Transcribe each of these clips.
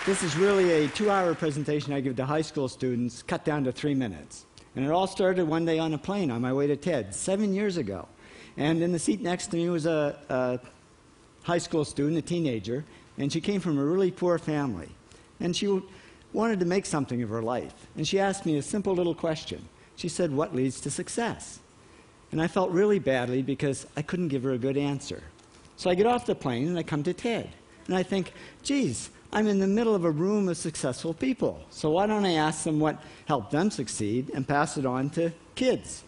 This is really a 2-hour presentation I give to high school students, cut down to 3 minutes. And it all started one day on a plane on my way to TED, 7 years ago. And in the seat next to me was a high school student, a teenager, and she came from a really poor family. And she wanted to make something of her life. And she asked me a simple little question. She said, "What leads to success?" And I felt really badly because I couldn't give her a good answer. So I get off the plane and I come to TED. And I think, geez, I'm in the middle of a room of successful people. So why don't I ask them what helped them succeed and pass it on to kids?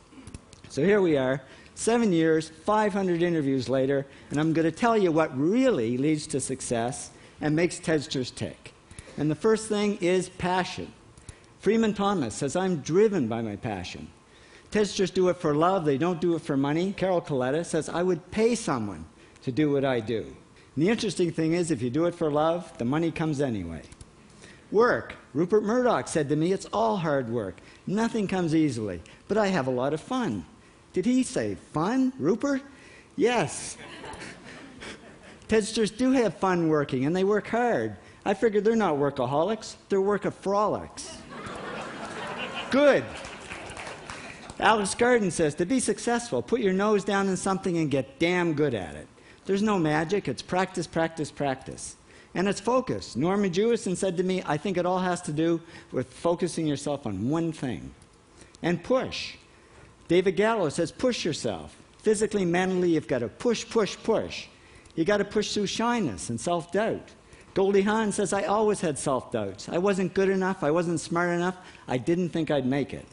So here we are, 7 years, 500 interviews later, and I'm going to tell you what really leads to success and makes TEDsters tick. And the first thing is passion. Freeman Thomas says, "I'm driven by my passion." TEDsters do it for love, they don't do it for money. Carol Coletta says, "I would pay someone to do what I do." And the interesting thing is, if you do it for love, the money comes anyway. Work. Rupert Murdoch said to me, "It's all hard work. Nothing comes easily, but I have a lot of fun." Did he say fun, Rupert? Yes. TEDsters do have fun working, and they work hard. I figured they're not workaholics, they're workaholics. Good. Alex Garden says, "To be successful, put your nose down in something and get damn good at it." There's no magic, it's practice, practice, practice. And it's focus. Norman Jewison said to me, "I think it all has to do with focusing yourself on one thing." And push. David Gallo says, "Push yourself. Physically, mentally, you've got to push, push, push. You've got to push through shyness and self-doubt." Goldie Hawn says, "I always had self-doubts. I wasn't good enough, I wasn't smart enough, I didn't think I'd make it."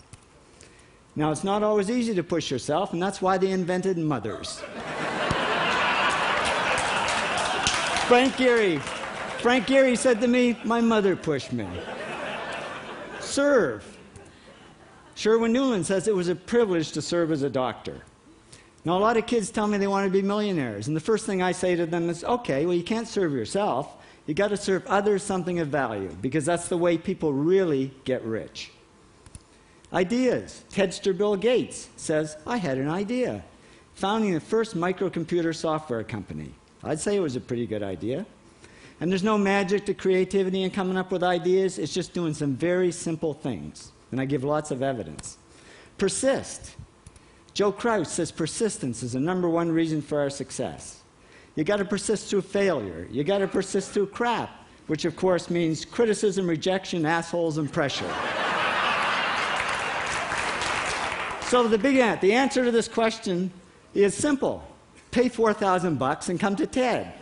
Now, it's not always easy to push yourself, and that's why they invented mothers. Frank Gehry said to me, "My mother pushed me." Serve. Sherwin Newland says, "It was a privilege to serve as a doctor." Now, a lot of kids tell me they want to be millionaires, and the first thing I say to them is, okay, well, you can't serve yourself. You've got to serve others something of value, because that's the way people really get rich. Ideas. TEDster Bill Gates says, "I had an idea. Founding the first microcomputer software company." I'd say it was a pretty good idea. And there's no magic to creativity and coming up with ideas. It's just doing some very simple things. And I give lots of evidence. Persist. Joe Kraus says persistence is the #1 reason for our success. You got to persist through failure. You got to persist through crap, which of course means criticism, rejection, assholes, and pressure. So the answer to this question is simple. Pay $4,000 and come to TED.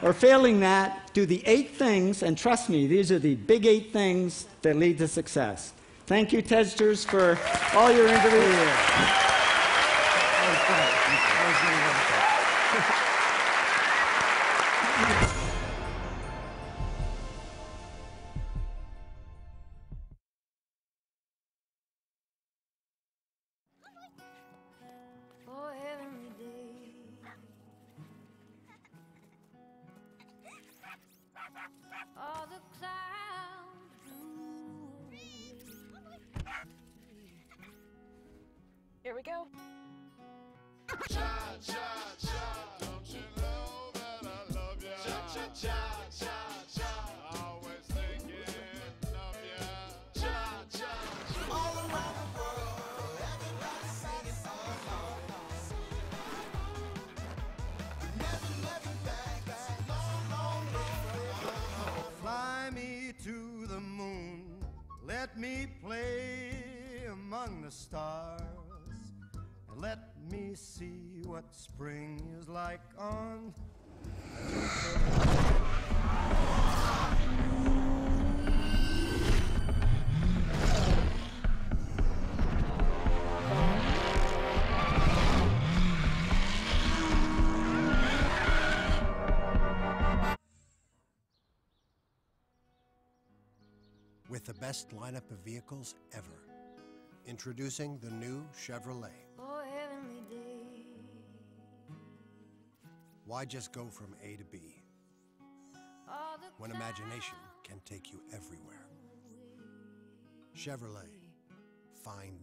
Or failing that, do the 8 things, and trust me, these are the big 8 things that lead to success. Thank you, TEDsters, for all your interviews. All the clouds blue. Here we go. Cha, cha, cha. Don't you know that I love ya? Cha, cha, cha, cha, cha. Always thinking of ya. Cha, cha, cha. All around the world, everybody singing song. Never back. Long, long, long. Fly me to the moon. Let me play among the stars. Let me see what spring is like on with the best lineup of vehicles ever. Introducing the new Chevrolet. Oh, heavenly day. Why just go from A to B All the when imagination can take you everywhere? Chevrolet, find